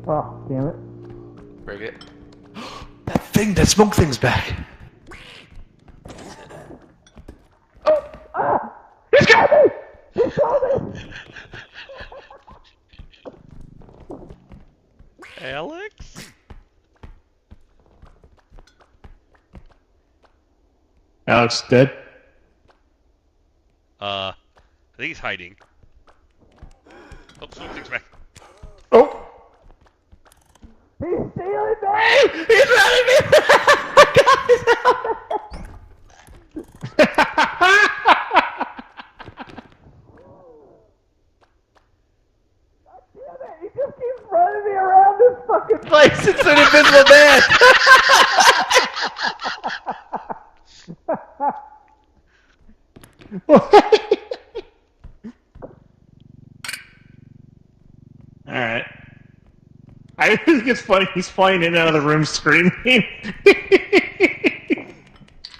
Oh, damn it. Break it. That smoke thing's back. Oh! Ah! He's got me! He's got me! Alex? Alex dead? I think he's hiding. Oh, something's back. Oh! He's stealing me! He's running me! Damn it, he just keeps running me around this fucking Place, it's an invisible man! Alright. I think it's funny he's flying in and out of the room screaming.